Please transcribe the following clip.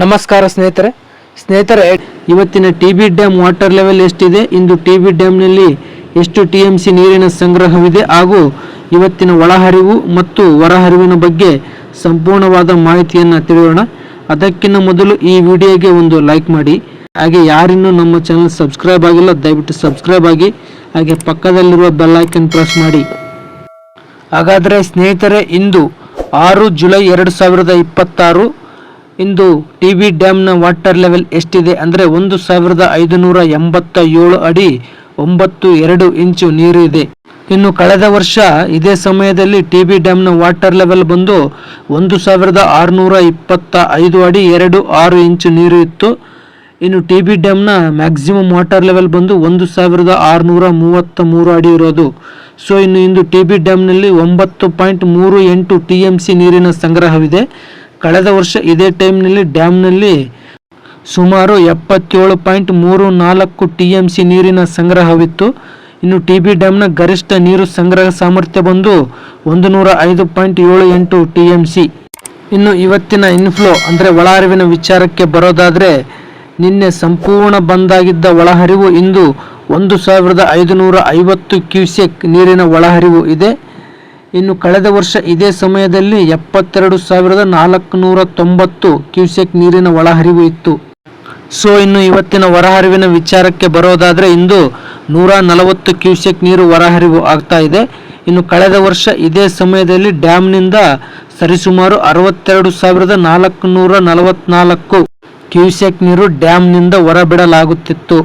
ನಮಸ್ಕಾರ ಸ್ನೇಹಿತರೆ ಇವತ್ತಿನ ಟಿ.ಬಿ ಡ್ಯಾಮ್ ವಾಟರ್ ಲೆವೆಲ್ ಎಷ್ಟಿದೆ, ಇಂದು ಟಿ.ಬಿ ಡ್ಯಾಮ್ನಲ್ಲಿ ಎಷ್ಟು ಟಿ.ಎಂ.ಸಿ ನೀರಿನ ಸಂಗ್ರಹವಿದೆ ಹಾಗೂ ಇವತ್ತಿನ ಒಳಹರಿವು ಮತ್ತು ಹೊರಹರಿವಿನ ಬಗ್ಗೆ ಸಂಪೂರ್ಣವಾದ ಮಾಹಿತಿಯನ್ನು ತಿಳಿಯೋಣ. ಅದಕ್ಕಿಂತ ಮೊದಲು ಈ ವಿಡಿಯೋಗೆ ಒಂದು ಲೈಕ್ ಮಾಡಿ, ಹಾಗೆ ಯಾರಿನ್ನೂ ನಮ್ಮ ಚಾನಲ್ ಸಬ್ಸ್ಕ್ರೈಬ್ ಆಗಿಲ್ಲ ದಯವಿಟ್ಟು ಸಬ್ಸ್ಕ್ರೈಬ್ ಆಗಿ, ಹಾಗೆ ಪಕ್ಕದಲ್ಲಿರುವ ಬೆಲ್ ಐಕನ್ ಪ್ರೆಸ್ ಮಾಡಿ. ಹಾಗಾದರೆ ಸ್ನೇಹಿತರೆ, ಇಂದು 6 ಜುಲೈ 2026 ಇಂದು ಟಿ.ಬಿ ಡ್ಯಾಮ್ನ ವಾಟರ್ ಲೆವೆಲ್ ಎಷ್ಟಿದೆ ಅಂದರೆ 1587 ಅಡಿ 92 ಇಂಚು ನೀರು ಇದೆ. ಇನ್ನು ಕಳೆದ ವರ್ಷ ಇದೇ ಸಮಯದಲ್ಲಿ ಟಿ.ಬಿ ಡ್ಯಾಮ್ನ ವಾಟರ್ ಲೆವೆಲ್ ಬಂದು 1625 ಅಡಿ 26 ಇಂಚು ನೀರು ಇತ್ತು. ಇನ್ನು ಟಿ.ಬಿ ಡ್ಯಾಮ್ನ ಮ್ಯಾಕ್ಸಿಮಮ್ ವಾಟರ್ ಲೆವೆಲ್ ಬಂದು 1633 ಅಡಿ ಇರೋದು. ಸೊ ಇಂದು ಟಿ.ಬಿ ಡ್ಯಾಮ್ನಲ್ಲಿ 9.38 ಟಿ.ಎಂ.ಸಿ ನೀರಿನ ಸಂಗ್ರಹವಿದೆ. ಕಳೆದ ವರ್ಷ ಇದೇ ಟೈಮ್ನಲ್ಲಿ ಡ್ಯಾಮ್ನಲ್ಲಿ ಸುಮಾರು 77.34 ಟಿ.ಎಂ.ಸಿ ನೀರಿನ ಸಂಗ್ರಹವಿತ್ತು. ಇನ್ನು ಟಿ.ಬಿ ಡ್ಯಾಮ್ನ ಗರಿಷ್ಠ ನೀರು ಸಂಗ್ರಹ ಸಾಮರ್ಥ್ಯ ಬಂದು 105.78 ಟಿ.ಎಂ.ಸಿ. ಇನ್ನು ಇವತ್ತಿನ ಇನ್ಫ್ಲೋ ಅಂದರೆ ಒಳಹರಿವಿನ ವಿಚಾರಕ್ಕೆ ಬರೋದಾದರೆ, ನಿನ್ನೆ ಸಂಪೂರ್ಣ ಬಂದಾಗಿದ್ದ ಒಳಹರಿವು ಇಂದು 1550 ಕ್ಯೂಸೆಕ್ ನೀರಿನ ಒಳಹರಿವು ಇದೆ. ಇನ್ನು ಕಳೆದ ವರ್ಷ ಇದೇ ಸಮಯದಲ್ಲಿ 72,490 ಕ್ಯೂಸೆಕ್ ನೀರಿನ ಒಳಹರಿವು ಇತ್ತು. ಸೊ ಇನ್ನು ಇವತ್ತಿನ ಹೊರಹರಿವಿನ ವಿಚಾರಕ್ಕೆ ಬರೋದಾದರೆ, ಇಂದು 140 ಕ್ಯೂಸೆಕ್ ನೀರು ಹೊರಹರಿವು ಆಗ್ತಾ ಇದೆ. ಇನ್ನು ಕಳೆದ ವರ್ಷ ಇದೇ ಸಮಯದಲ್ಲಿ ಡ್ಯಾಮ್ನಿಂದ ಸರಿಸುಮಾರು 62,444 ಕ್ಯೂಸೆಕ್ ನೀರು ಡ್ಯಾಮ್ನಿಂದ ಹೊರಬಿಡಲಾಗುತ್ತಿತ್ತು.